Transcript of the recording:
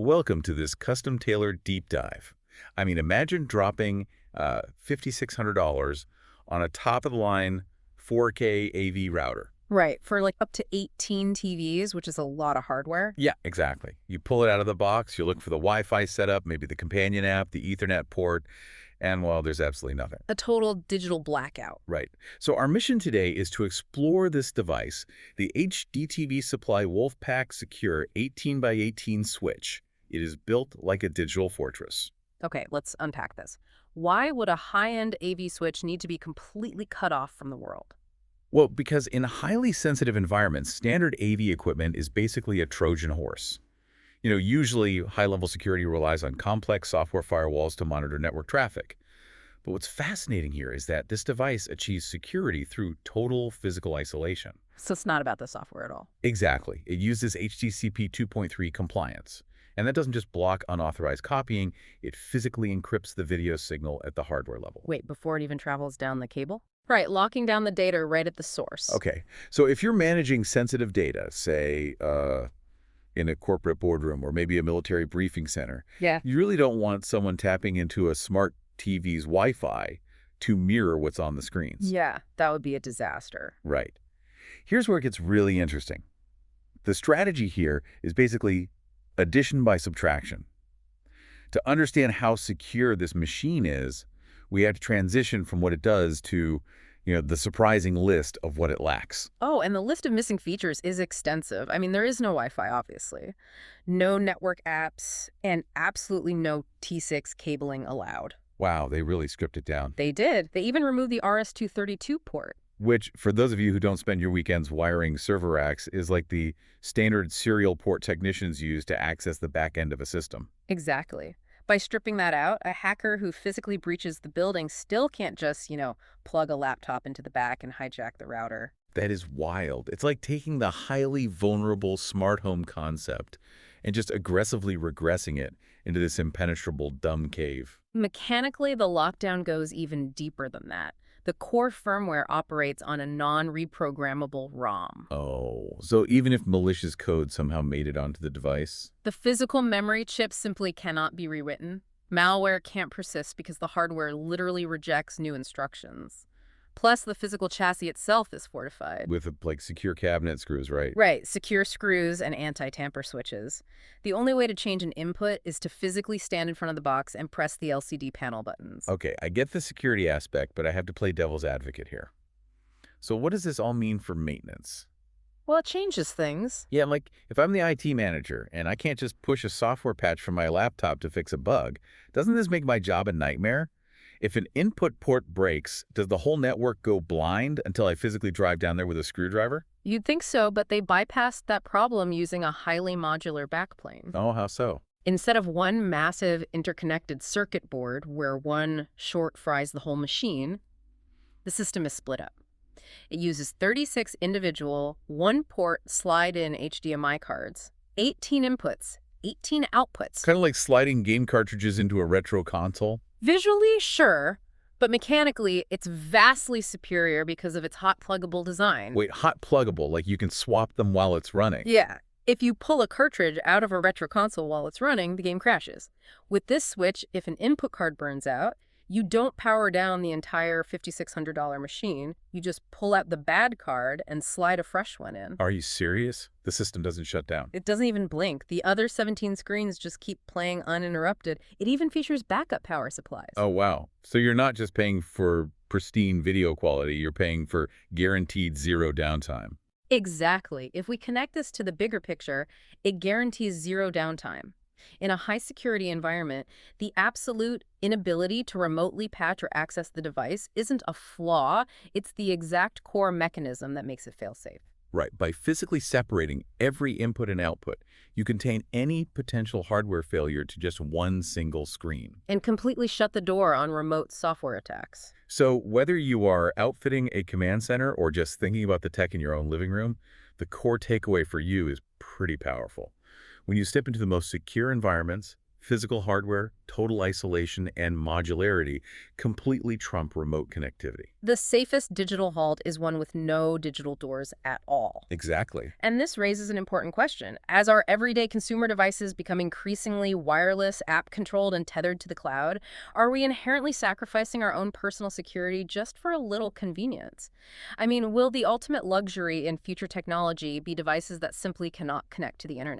Welcome to this custom-tailored deep dive. I mean, imagine dropping $5,600 on a top-of-the-line 4K AV router. Right, for like up to 18 TVs, which is a lot of hardware. Yeah, exactly. You pull it out of the box, you look for the Wi-Fi setup, maybe the companion app, the Ethernet port, and, well, there's absolutely nothing. A total digital blackout. Right. So our mission today is to explore this device, the HDTV Supply WolfPack Secure 18 by 18 switch. It is built like a digital fortress. Okay, let's unpack this. Why would a high-end AV switch need to be completely cut off from the world? Well, because in highly sensitive environments, standard AV equipment is basically a Trojan horse. Usually high-level security relies on complex software firewalls to monitor network traffic. But what's fascinating here is that this device achieves security through total physical isolation. So it's not about the software at all. Exactly. It uses HTTP 2.3 compliance. And that doesn't just block unauthorized copying, it physically encrypts the video signal at the hardware level. Wait, before it even travels down the cable? Right, locking down the data right at the source. Okay, so if you're managing sensitive data, say, in a corporate boardroom or maybe a military briefing center, you really don't want someone tapping into a smart TV's Wi-Fi to mirror what's on the screens. Yeah, that would be a disaster. Right. Here's where it gets really interesting. The strategy here is basically addition by subtraction. To understand how secure this machine is, we have to transition from what it does to, the surprising list of what it lacks. Oh, and the list of missing features is extensive. I mean, there is no Wi-Fi, obviously. No network apps, and absolutely no T6 cabling allowed. Wow, they really stripped it down. They did. They even removed the RS232 port. Which, for those of you who don't spend your weekends wiring server racks, is like the standard serial port technicians use to access the back end of a system. Exactly. By stripping that out, a hacker who physically breaches the building still can't just, plug a laptop into the back and hijack the router. That is wild. It's like taking the highly vulnerable smart home concept and just aggressively regressing it into this impenetrable dumb cave. Mechanically, the lockdown goes even deeper than that. The core firmware operates on a non-reprogrammable ROM. Oh, so even if malicious code somehow made it onto the device? The physical memory chip simply cannot be rewritten. Malware can't persist because the hardware literally rejects new instructions. Plus, the physical chassis itself is fortified. With, secure cabinet screws, right? Right, secure screws and anti-tamper switches. The only way to change an input is to physically stand in front of the box and press the LCD panel buttons. Okay, I get the security aspect, but I have to play devil's advocate here. So what does this all mean for maintenance? Well, it changes things. Yeah, if I'm the IT manager and I can't just push a software patch from my laptop to fix a bug, doesn't this make my job a nightmare? If an input port breaks, does the whole network go blind until I physically drive down there with a screwdriver? You'd think so, but they bypassed that problem using a highly modular backplane. Oh, how so? Instead of one massive interconnected circuit board where one short fries the whole machine, the system is split up. It uses 36 individual, one-port slide-in HDMI cards, 18 inputs, 18 outputs. Kind of like sliding game cartridges into a retro console? Visually, sure, but mechanically, it's vastly superior because of its hot pluggable design. Wait, hot pluggable, like you can swap them while it's running? Yeah. If you pull a cartridge out of a retro console while it's running, the game crashes. With this switch, if an input card burns out, you don't power down the entire $5,600 machine. You just pull out the bad card and slide a fresh one in. Are you serious? The system doesn't shut down. It doesn't even blink. The other 17 screens just keep playing uninterrupted. It even features backup power supplies. Oh, wow. So you're not just paying for pristine video quality, you're paying for guaranteed zero downtime. Exactly. If we connect this to the bigger picture, it guarantees zero downtime. In a high-security environment, the absolute inability to remotely patch or access the device isn't a flaw, it's the exact core mechanism that makes it fail-safe. Right. By physically separating every input and output, you contain any potential hardware failure to just one single screen. And completely shut the door on remote software attacks. So whether you are outfitting a command center or just thinking about the tech in your own living room, the core takeaway for you is pretty powerful. When you step into the most secure environments, Physical hardware, total isolation, and modularity completely trump remote connectivity. The safest digital halt is one with no digital doors at all. Exactly. And this raises an important question. As our everyday consumer devices become increasingly wireless, app-controlled, and tethered to the cloud, are we inherently sacrificing our own personal security just for a little convenience? I mean, will the ultimate luxury in future technology be devices that simply cannot connect to the internet?